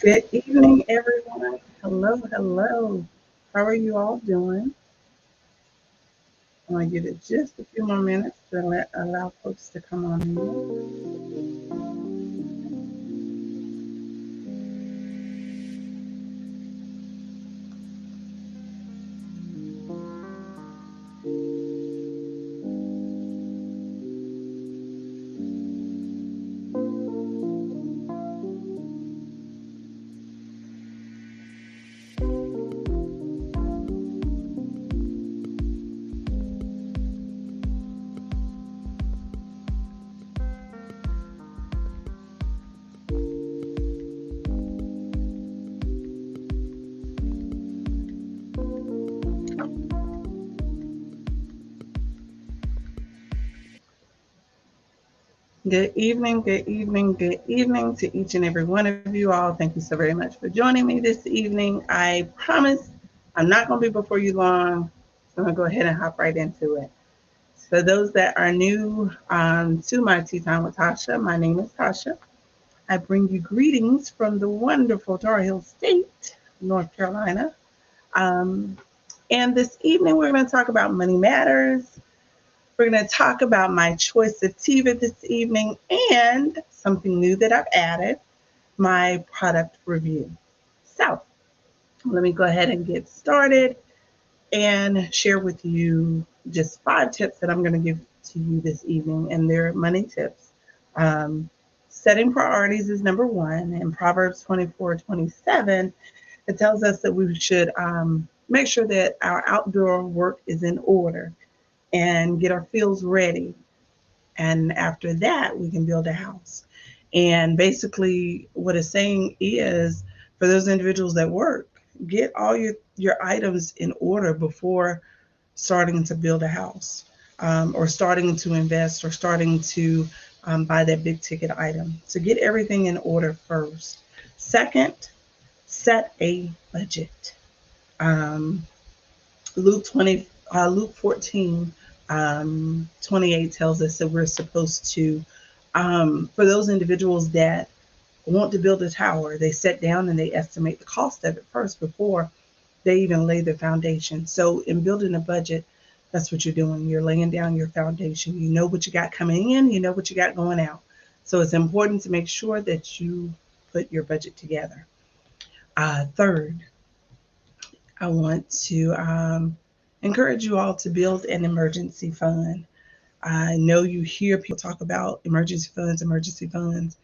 Good evening, everyone. Hello, hello. How are you all doing? I'm going to give it just a few more minutes to allow folks to come on in. Good evening, good evening to each and every one of you all. Thank you so very much for joining me this evening. I promise I'm not going to be before you long. So I'm going to go ahead and hop right into it. For those that are new to my Tea Time with Tasha, my name is Tasha. I bring you greetings from the wonderful Tar Heel State, North Carolina. Um, and this evening, we're going to talk about money matters. We're going to talk about my choice of sativa this evening and something new that I've added, my product review. So let me go ahead and get started and share with you just 5 tips that I'm going to give to you this evening, and they're money tips. Um, Setting priorities is number one. In Proverbs 24:27, it tells us that we should make sure that our outdoor work is in order and get our fields ready. And after that, we can build a house. And basically, what it's saying is for those individuals that work, get all your items in order before starting to build a house, or starting to invest, or starting to buy that big ticket item. So get everything in order first. Second, set a budget. Um, Luke 14, 28 tells us that we're supposed to, for those individuals that want to build a tower, they sit down and they estimate the cost of it first before they even lay the foundation. So in building a budget, that's what you're doing. You're laying down your foundation. You know what you got coming in, you know what you got going out. So it's important to make sure that you put your budget together. Third, I want to encourage you all to build an emergency fund. I know you hear people talk about emergency funds, emergency funds.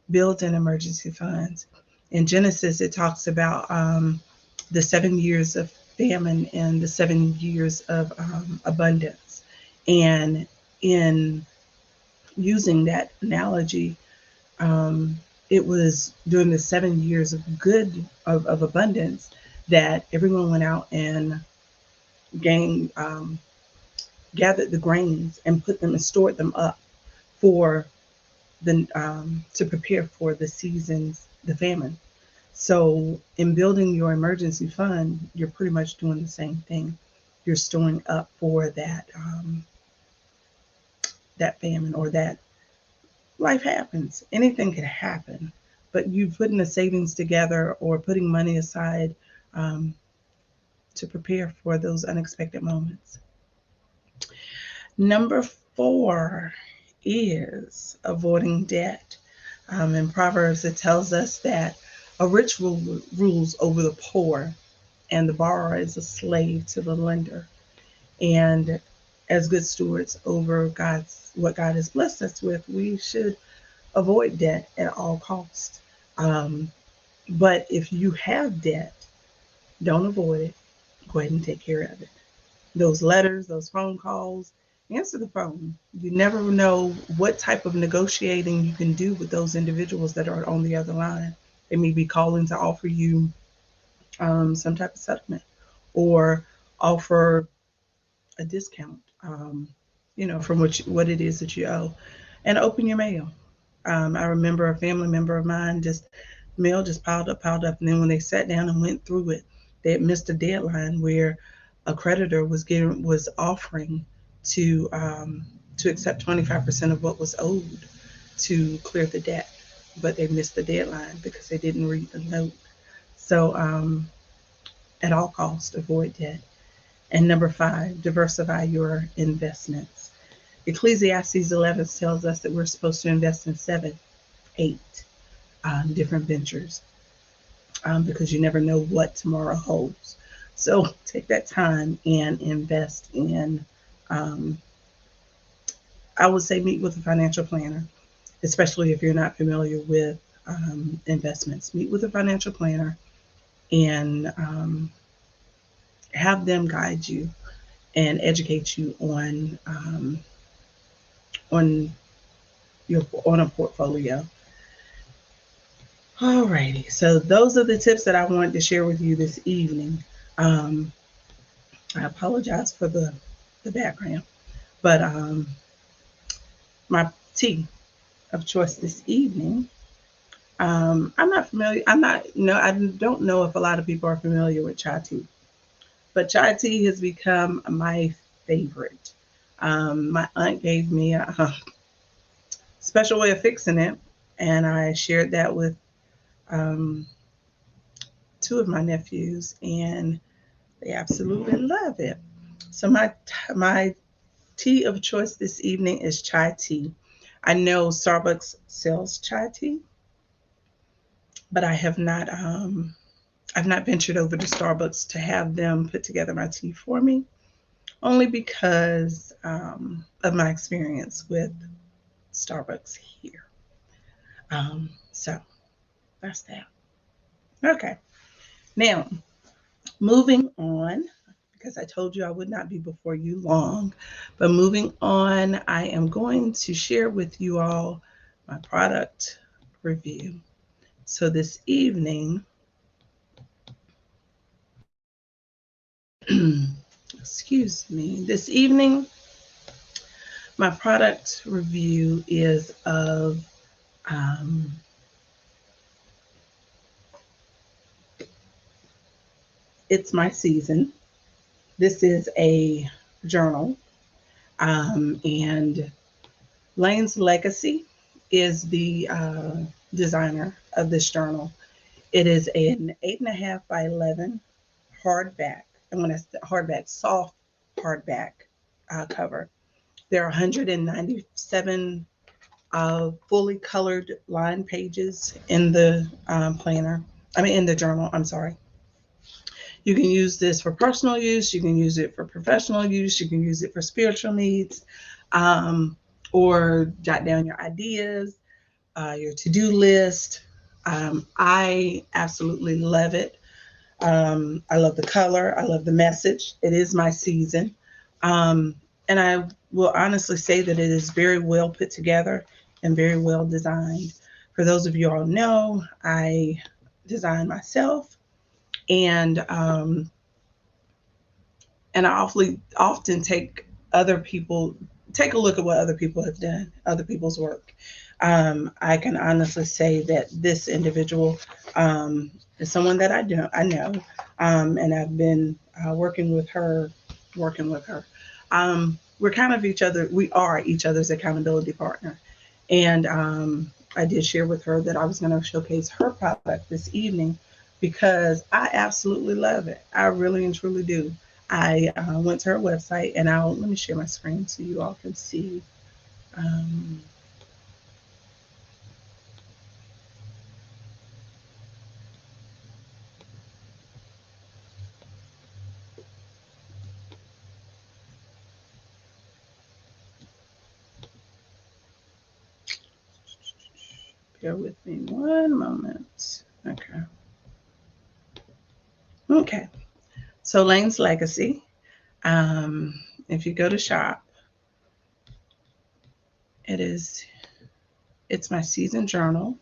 Build an emergency fund. In Genesis, it talks about the 7 years of famine and the 7 years of abundance. And in using that analogy, um, it was during the 7 years of of abundance that everyone went out and gained, gathered the grains and put them and stored them up for the to prepare for the seasons, the famine. So in building your emergency fund, you're pretty much doing the same thing. You're storing up for that famine, or that life happens. Anything could happen, but you putting the savings together or putting money aside um, to prepare for those unexpected moments. Number four is avoiding debt. In Proverbs, it tells us that a rich rules over the poor, and the borrower is a slave to the lender. And as good stewards over God's what God has blessed us with, we should avoid debt at all costs. Um, but if you have debt, don't avoid it. Go ahead and take care of it. Those letters, those phone calls, answer the phone. You never know what type of negotiating you can do with those individuals that are on the other line. They may be calling to offer you some type of settlement, or offer a discount, from what it is that you owe. And open your mail. I remember a family member of mine, just mail just piled up, and then when they sat down and went through it, they had missed a deadline where a creditor was offering to accept 25% of what was owed to clear the debt. but they missed the deadline because they didn't read the note. So at all costs, avoid debt. And number 5, diversify your investments. Ecclesiastes 11 tells us that we're supposed to invest in 7, 8 different ventures because you never know what tomorrow holds. So take that time and invest in, um, I would say, meet with a financial planner, especially if you're not familiar with investments. Meet with a financial planner and have them guide you and educate you on on a portfolio. Alrighty, so those are the tips that I wanted to share with you this evening. Um, I apologize for the background, but my tea of choice this evening. I'm not familiar. I'm not. No, I don't know if a lot of people are familiar with chai tea, but chai tea has become my favorite. My aunt gave me a special way of fixing it, and I shared that with um, 2 of my nephews, and they absolutely love it. So my tea of choice this evening is chai tea. I know Starbucks sells chai tea, but I've not ventured over to Starbucks to have them put together my tea for me, only because of my experience with Starbucks here. So that's that. Okay, now moving on, because I told you I would not be before you long, but moving on, I am going to share with you all my product review. So this evening, excuse me, this evening, my product review is of um, It's My Season. This is a journal, and Lane's Legacy is the designer of this journal. It is an 8.5 by 11 hardback. And when I say hardback, soft hardback cover. There are 197 fully colored line pages in the in the journal. I'm sorry. You can use this for personal use. You can use it for professional use. You can use it for spiritual needs, um, or jot down your ideas, your to-do list. I absolutely love it. I love the color. I love the message. It is my season. Um, and I will honestly say that it is very well put together and very well designed. For those of you all know, I design myself, and and I often take a look at what other people have done, other people's work. I can honestly say that this individual is someone that I know, and I've been working with her. We're kind of each other. We are each other's accountability partner, and I did share with her that I was going to showcase her product this evening because I absolutely love it. I really and truly do. I went to her website, and let me share my screen so you all can see. Um, Bear with me one moment. Okay. Okay. So Lane's Legacy. If you go to shop, it is it's my season journal.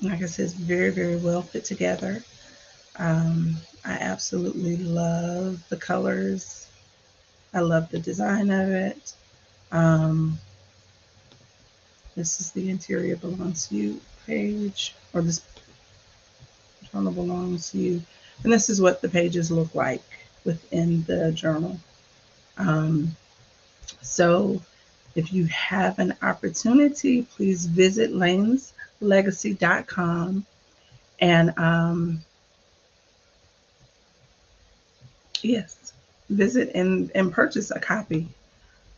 Like I said, it's very, very well put together. I absolutely love the colors. I love the design of it. Um, this is the interior belongs to you page, or this journal belongs to you. And this is what the pages look like within the journal. Um, so If you have an opportunity, please visit laneslegacy.com and yes, visit and purchase a copy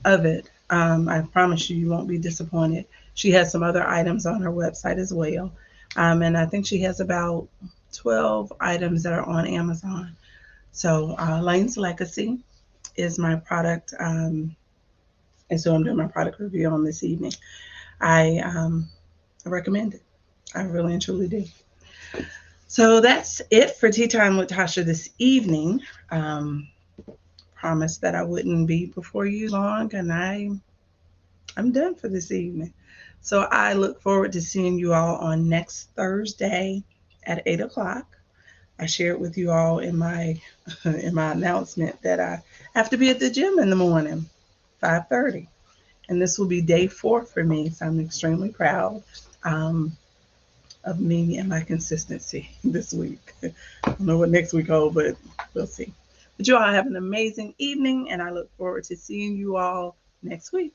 of it. I promise you, you won't be disappointed. She has some other items on her website as well. And I think she has about 12 items that are on Amazon. So, Lane's Legacy is my product. And so I'm doing my product review on this evening. I recommend it. I really and truly do. So that's it for Tea Time with Tasha this evening. Um, Promised that I wouldn't be before you long, and I'm done for this evening. So I look forward to seeing you all on next Thursday at 8 o'clock. I shared with you all in my in my announcement that I have to be at the gym in the morning, 5:30, and this will be day 4 for me. So I'm extremely proud um, of me and my consistency this week. I don't know what next week holds, but we'll see. But you all have an amazing evening, and I look forward to seeing you all next week.